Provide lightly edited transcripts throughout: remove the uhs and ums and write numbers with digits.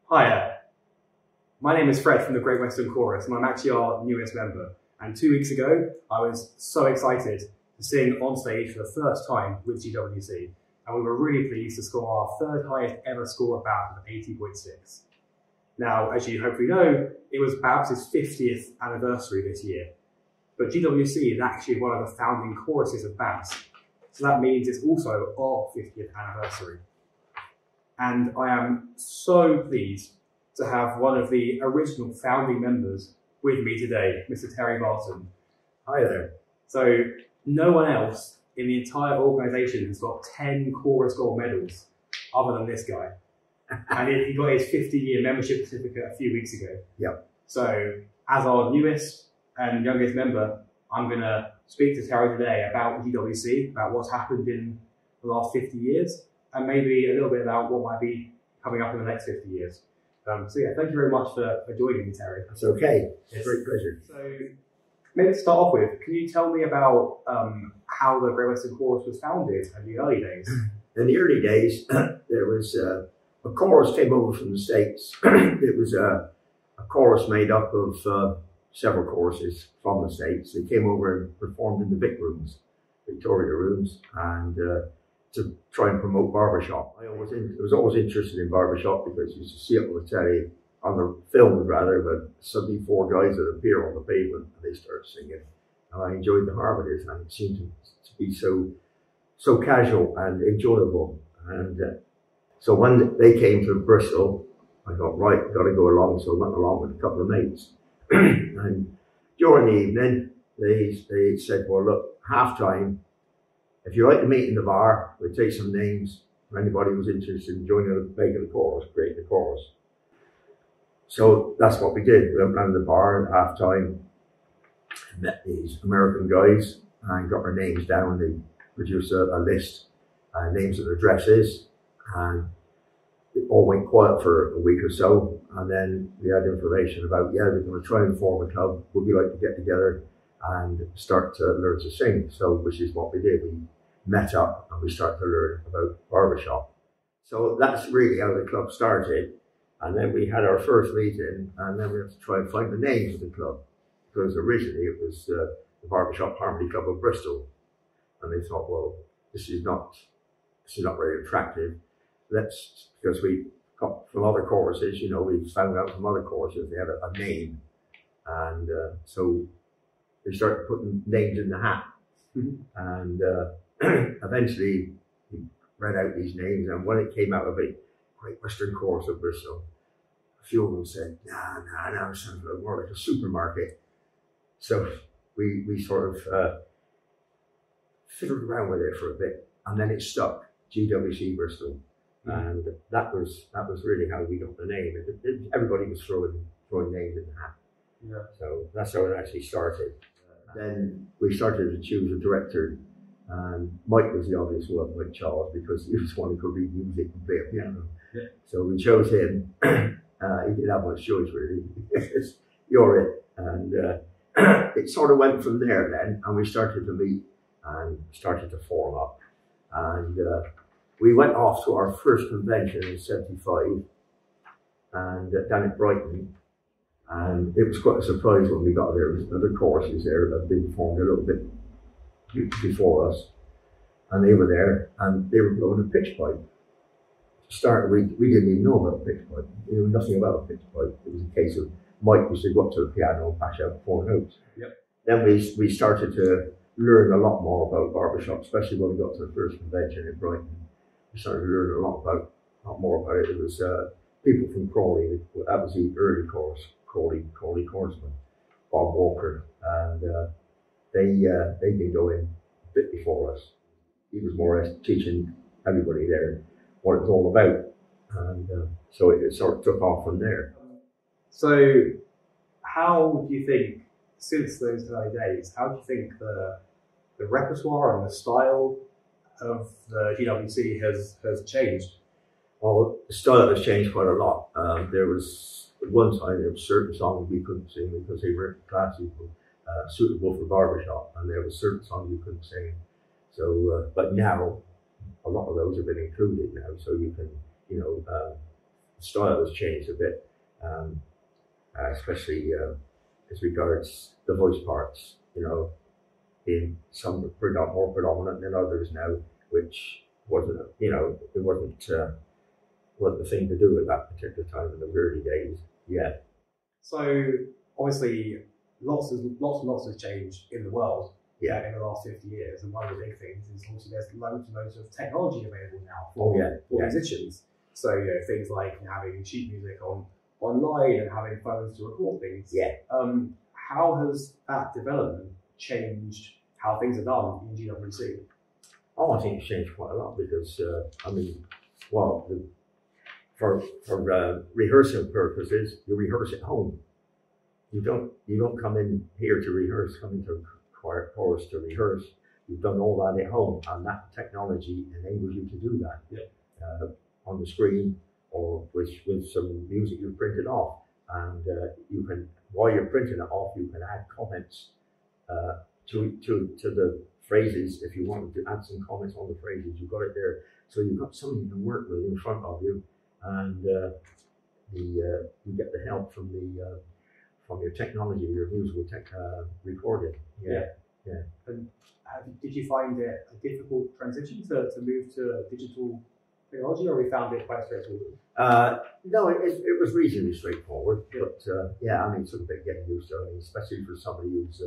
Hiya, my name is Fred from the Great Western Chorus and I'm actually our newest member. And 2 weeks ago, I was so excited to sing on stage for the first time with GWC. And we were really pleased to score our third highest ever score at BARTON of 80.6. Now, as you hopefully know, it was Babs' 50th anniversary this year. But GWC is actually one of the founding choruses of Babs. So that means it's also our 50th anniversary. And I am so pleased to have one of the original founding members with me today, Mr. Terry BARTON. Hi there. So no one else in the entire organisation has got 10 chorus gold medals other than this guy. And he got his 50-year membership certificate a few weeks ago. Yep. So as our newest and youngest member, I'm going to speak to Terry today about GWC, about what's happened in the last 50 years, and maybe a little bit about what might be coming up in the next 50 years. So yeah, thank you very much for joining me, Terry. It's okay. It's a great pleasure. So maybe to start off with, can you tell me about how the Great Western Chorus was founded in the early days? In the early days, there was a chorus came over from the States. It was a chorus made up of several choruses from the States. They came over and performed in the Vic rooms, Victoria rooms, and to try and promote barbershop. I was always interested in barbershop because you used to see it on the telly, on the films rather, but suddenly four guys that appear on the pavement and they start singing. And I enjoyed the harmonies, and it seemed to be so casual and enjoyable. And so when they came to Bristol, I thought, right, got to go along. So I went along with a couple of mates. And during the evening, they said, well, look, half-time, if you'd like to meet in the bar, we'll take some names for anybody who's interested in joining making the chorus, creating the chorus. So that's what we did. We went round the bar at half-time, met these American guys and got our names down. They produced a list, names and addresses, and it all went quiet for a week or so. And then we had information about, yeah, we're going to try and form a club. Would we like to get together and start to learn to sing? So, which is what we did. We met up and we started to learn about barbershop. So that's really how the club started. And then we had our first meeting, and then we had to try and find the names of the club, because originally it was the Barbershop Harmony Club of Bristol. And they thought, well, this is not very attractive. Because we got from other choruses, you know, we found out from other choruses they had a name. And so they started putting names in the hat. And eventually we read out these names, and when it came out of it, Great Western Chorus of Bristol, a few of them said, nah, it sounds more like a supermarket. So we sort of fiddled around with it for a bit, and then it stuck, GWC Bristol. And that was really how we got the name. Everybody was throwing names in the hat. Yeah. So that's how it actually started. Then we started to choose a director, and Mike was the obvious one, Mike Charles, because he was one who could read music and play a piano. Yeah. So we chose him. He didn't have much choice really. You're it. And it sort of went from there then, and we started to meet and started to form up. And we went off to our first convention in '75, and down at Brighton. And it was quite a surprise when we got there. There was other choruses there that had been formed a little bit before us. And they were there, and they were blowing a pitch pipe. To start, we didn't even know about a pitch pipe. We knew nothing about a pitch pipe. It was a case of Mike used to go up to the piano and bash out 4 notes. Yep. Then we started to learn a lot more about barbershop, especially when we got to the first convention in Brighton. We started to learn a lot more about it. It was people from Crawley. That was the early chorus. Crawley chorusman, Bob Walker, and they'd been going a bit before us. He was more or less teaching everybody there what it was all about, and so it sort of took off from there. So how do you think, since those early days, how do you think the repertoire and the style of the GWC has changed? Well, the style has changed quite a lot. There was, at one time, there were certain songs we couldn't sing because they weren't classical, suitable for barbershop, and there were certain songs you couldn't sing. So, but now, a lot of those have been included now, so you can, style has changed a bit, especially as regards the voice parts. You know, being some more predominant than others now, which wasn't, you know, it wasn't the thing to do at that particular time in the early days. Yeah. So obviously, lots and lots has changed in the world. Yeah. In the last 50 years, and one of the big things is obviously there's loads and loads of technology available now for musicians. So you know, things like having sheet music online and having phones to record things. Yeah. How has that development changed how things are done in GWC? Oh, I think it's changed quite a lot because I mean, well, for rehearsal purposes, you rehearse at home. You don't come in here to rehearse. Come into chorus to rehearse. You've done all that at home, and that technology enables you to do that. Yeah. On the screen or with some music you've printed off, and you can, while you're printing it off, you can add comments to the phrases. If you wanted to add some comments on the phrases, you've got it there, so you've got something to work with in front of you, and you get the help from your technology, your musical recording. Yeah. And did you find it a difficult transition to move to digital technology, or we found it quite straightforward? No, it was reasonably straightforward, but yeah, I mean, it's a bit getting used to it, I mean, especially for somebody who's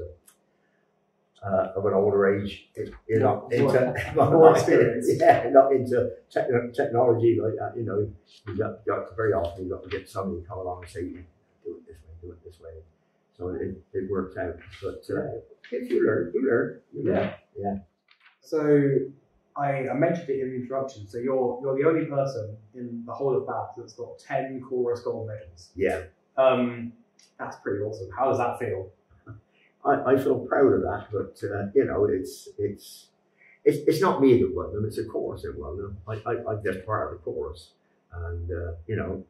of an older age, not into more experience. Yeah, not into technology like that. You know, you got to, very often you got to get somebody to come along and say, do it this way. So it worked out. But if you learn. Yeah. So I mentioned it in the introduction. So you're the only person in the whole of BAT that's got 10 chorus gold medals. Yeah. That's pretty awesome. How does that feel? I feel proud of that, but you know, it's not me that won them. It's a chorus that won them. I'm just part of the chorus, and you know,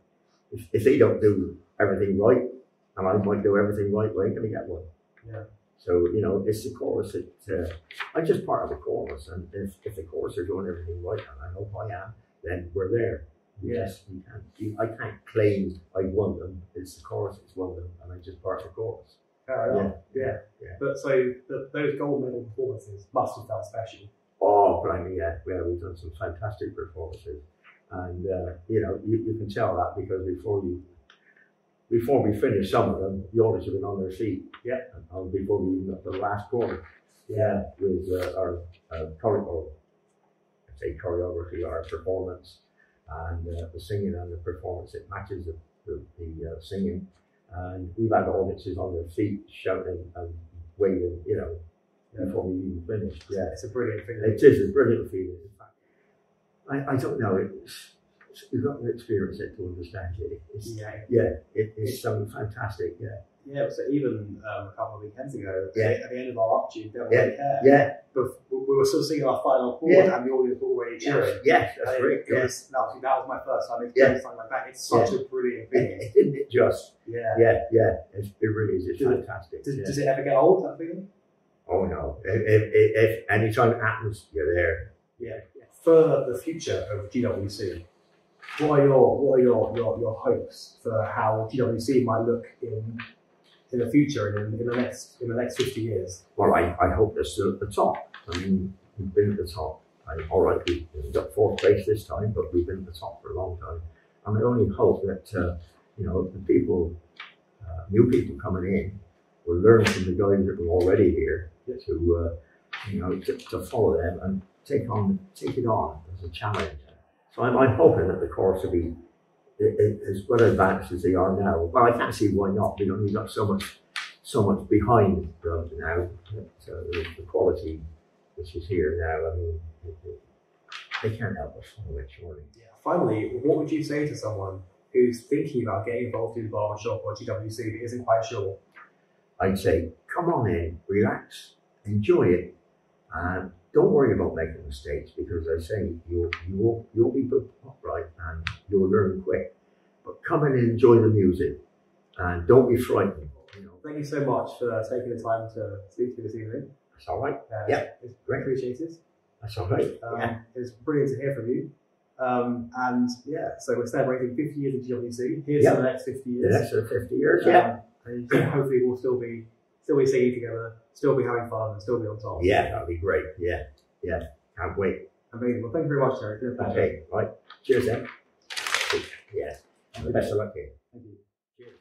if they don't do everything right, and I might do everything right, we ain't gonna get one. Yeah. So you know, it's the chorus that I'm just part of the chorus, and if the chorus are doing everything right, and I hope I am, then we're there. I can't claim I won them. It's the chorus that's won them, and I'm just part of the chorus. Fair enough. Yeah. But so those gold medal performances must have felt special. Oh, but I mean, yeah, we've done some fantastic performances, and you know, you can tell that because before we finished some of them, the audience have been on their feet. Yeah. And before we even got to the last chorus. Yeah. With our choreography, our performance, and the singing and the performance, it matches the singing. And we've had audiences on their feet shouting and waving, you know, before we even finished. Yeah, it's a brilliant feeling. It is a brilliant feeling. In fact, I don't know. You've got to experience it to understand it. It's something fantastic. Yeah. So even a couple of weekends ago, at the end of our uptune, Devil May Care. Yeah. But we were still singing our final chord, and the audience were already cheering. Yes, that's great. That was my first time experiencing something like that. It's such a brilliant feeling. Isn't it just? Yeah. It really is. It's fantastic. Does it ever get old, that feeling? Oh no. If any time it happens, you're there. Yeah. For the future of GWC, what are your hopes for how GWC might look in the future and in the next 50 years? Well, I hope they're still at the top. I mean, we've been at the top. All right, we got 4th place this time, but we've been at the top for a long time. And I only hope that you know, the people, new people coming in, will learn from the guys that were already here to you know, to follow them and take it on as a challenge. So I'm hoping that the course will be as well advanced as they are now. Well, I can't see why not. We've got so much behind them now. The quality which is here now, I mean, they can't help us follow it, surely. Yeah. Finally, what would you say to someone who's thinking about getting involved in barbershop or GWC but isn't quite sure? I'd say, come on in, relax, enjoy it, and don't worry about making mistakes, because I say you'll be put upright and you'll learn quick. But come in and enjoy the music, and don't be frightened. You know. Thank you so much for taking the time to speak to me this evening. That's all right. It's great, appreciated. That's all right. It's brilliant to hear from you. And yeah, so we're celebrating 50 years of GWC. Here's to the next 50 years. The next 50 years, yeah. And hopefully we'll still be singing together, still be having fun, and still be on top. Yeah, that'd be great. Yeah, yeah. Can't wait. Amazing. Well, thank you very much, Terry. It's been a pleasure. Okay, right. Cheers then. Yeah. Best of luck here. Thank you. Cheers.